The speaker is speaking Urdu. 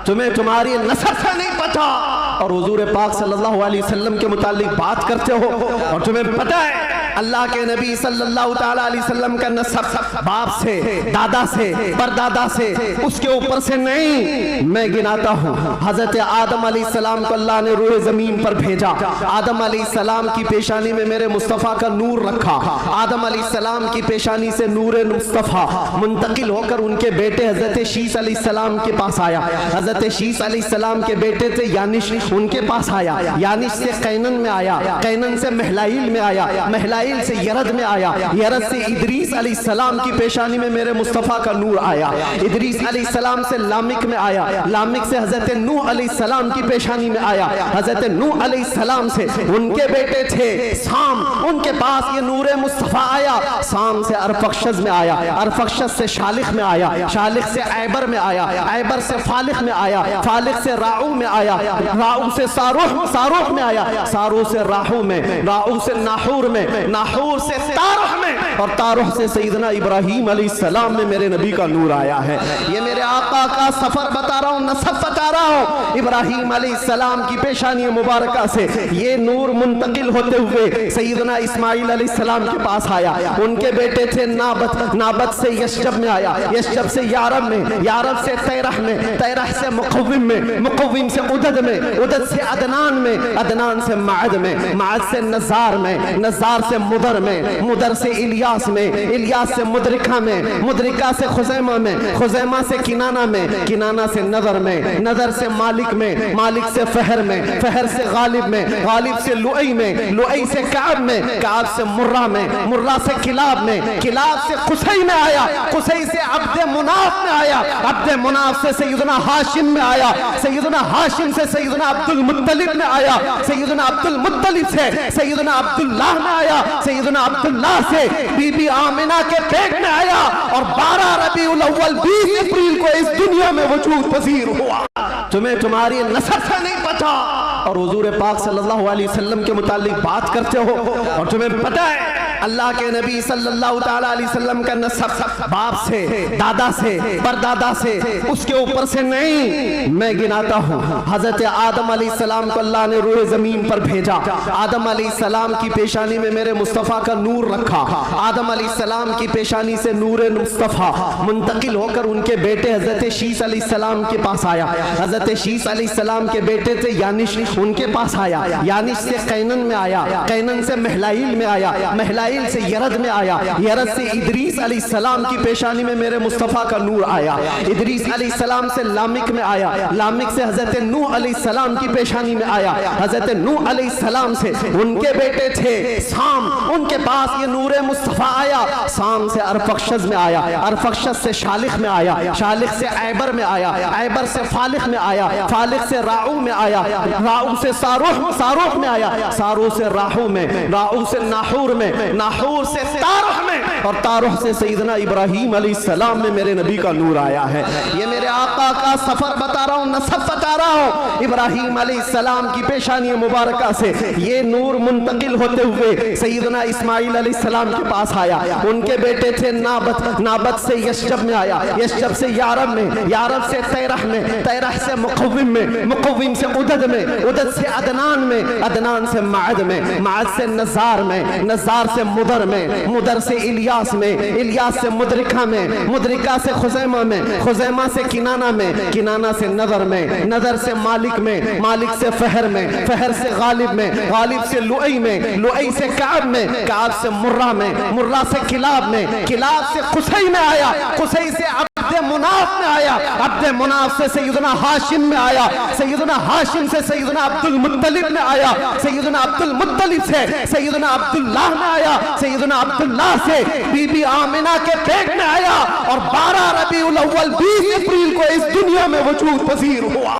تمہیں تمہاری نسب سے نہیں پتا اور حضور پاک صلی اللہ علیہ وسلم کے متعلق بات کرتے ہو اور تمہیں پتا ہے اللہ کے نبی صلی اللہ تعالیٰ علیہ وسلم کا نسب باپ سے، دادا سے، پردادا سے، اس کے اوپر سے نہیں. میں گناتا ہوں حضرت آدم علیہ السلام کو اللہ نے روئے زمین پر بھیجا. آدم علیہ السلام کی پیشانی میں میرے مصطفیٰ کا نور رکھا. آدم علیہ السلام کی پیشانی سے نور مصطفیٰ منتقل ہو کر ان کے بیٹے حضرت شیس علیہ السلام کے پاس آیا. حضرت شیس علیہ السلام کے بیٹے تھے یانش، ان کے پاس آیا. یانش سے قینن میں آیا، قینن سے مہلائیل میں آیا، مہلائیل سے یرد میں آیا، یرد سے ادریس علیہ السلام کی پیشانی میں میرے مصطفیٰ کا نور آیا. ادریس علیہ السلام سے لامک میں آیا، لامک سے حضرت نوح علیہ السلام کی پیشانی میں آیا. حضرت نوح علیہ السلام سے ان کے بیٹے تھے سام، ان کے پاس یہ نور مصطفیٰ آیا. سام سے ارفخشد میں آیا، ارفخشد سے شالخ میں آیا، شالخ سے عیبر میں آیا، عیبر سے فالخ میں آیا، فالخ سے راعو میں آیا، راعو سے ساروخ میں آیا، سارو سے راہو میں، راہو سے ناحور میں، ناحور سے تارح میں، اور تارح سے سیدنا ابراہیم علیہ السلام میں میرے نبی کا نور آیا ہے. یہ میرے آقا کا سفر بتا رہا ہوں، نسب بتا رہا ہوں. ابراہیم علیہ السلام کی پیشانی مبارکہ سے یہ نور منتقل ہوتے ہوئے سیدنا اسماعیل علیہ السلام کے پاس آیا. ان کے بیٹے تھے نابت، نابت سے یشجب میں آیا، یشجب سے یارب میں، یارب سے تیرح میں، تیرح سے مقوم میں، مقوم سے عدد میں، عدد سے عدنان میں، عدنان سے معد میں، معد سے نزار میں، نزار سے مدر میں، مدر سے الیاس میں، الیاس سے مدرکہ میں، مدرکہ سے خزیمہ میں، خزیمہ سے کنانہ میں، کنانہ سے نظر میں، نظر سے مالک میں، مالک سے فہر میں، فہر سے غالب میں، غالب سے لؤی میں، لؤی سے کعب میں، کعب سے مرہ میں، مرہ سے کلاب میں، کلاب سے قصی میں آیا، قصی سے عبد مناف میں آیا، عبد مناف سے سیدنا ہاشم میں آیا، سیدنا ہاشم سے سیدنا عبد المطلب میں آیا، سیدنا عبد المطلب سے سیدنا عبداللہ میں آیا، سیدنا عبداللہ سے بی بی آمنہ کے پیٹ میں آیا، اور 12 ربیع الاول 20 اپریل کو اس دنیا میں وجود پذیر ہوا. تمہیں تمہاری نسب سے نہیں پتا اور حضور پاک صلی اللہ علیہ وسلم کے متعلق بات کرتے ہو اور تمہیں پتا ہے اللہ کے نبی صلی اللہ تعالیٰ علیہ وسلم کا نسب باپ سے، دادا سے، پردادا سے، اس کے اوپر سے نہیں. میں گناتا ہوں حضرت آدم علیہ السلام کو اللہ نے روئے زمین پر بھیجا. آدم علیہ السلام کی پیشانی میں میرے مصطفیٰ کا نور رکھا. آدم علیہ السلام کی پیشانی سے نور مصطفیٰ منتقل ہو کر ان کے بیٹے حضرت شیس علیہ السلام کے پاس آیا. حضرت شیس علیہ السلام کے بیٹے تھے یانش، ان کے پاس آیا. یانش سے قینن میں آیا، قینن سے مہلائیل میں آیا، مہلائیل سے یرد میں آیا، یرد سے ادریس علیہ السلام کی پیشانی میں میرے مصطفیٰ کا نور آیا. ادریس علیہ السلام سے لامک میں آیا، لامک سے حضرت نوح علیہ السلام کی پیشانی میں آیا. حضرت نوح علیہ السلام سے ان کے بیٹے تھے سام، ان کے پاس یہ نور مصطفیٰ آیا. سام سے ارفخشد میں آیا، ارفخشد سے شالخ میں آیا، شالخ سے عیبر میں آیا، عیبر سے فالخ میں آیا، فالخ سے راعو میں آیا، راعو سے ساروخ میں آیا، سارو سے راہو میں، راہو سے ناحور میں، ناحور سے تارح میں، اور تارح سے سیدنا ابراہیم علیہ السلام میں میرے نبی کا نور آیا ہے. یہ میرے آقا کا سفر بتا رہا ہوں، نسب بتا رہا ہوں. ابراہیم علیہ السلام کی پیشانی مبارکہ سے یہ نور منتقل ہوتے ہوئے سیدنا اسماعیل علیہ السلام کے پاس آیا. ان کے بیٹے تھے نابت، نابت سے یشجب میں آیا، یشجب سے یارب میں، یارب سے تیرح میں، تیرح سے مقوم میں، مقوم سے عدد میں، عدد سے عدنان میں، عدنان سے معد میں، معد سے نزار میں، نزار سے مدر میں، مدر سے الیاس میں، الیاس سے مدرکہ میں، مدرکہ سے خزیمہ میں، خزیمہ سے کنانہ میں، کنانہ سے نظر میں، نظر سے مالک میں، مالک سے فہر میں، فہر سے غالب میں، غالب سے لؤی میں، لؤی سے کعب میں، کعب سے مرہ میں، مرہ سے کلاب میں، کلاب سے قصی میں آیا، قصی سے عبد مناف میں آیا، عبد مناف سے سیدنا ہاشم میں آیا، سیدنا ہاشم سے سیدنا عبد المطلب میں آیا، سیدنا عبد المطلب سے سیدنا عبداللہ میں آیا، سیدنا عبداللہ سے بی بی آمنہ کے پیٹ میں آیا، اور 12 ربیع الاول 20 اپریل کو اس دنیا میں وجود پذیر ہوا.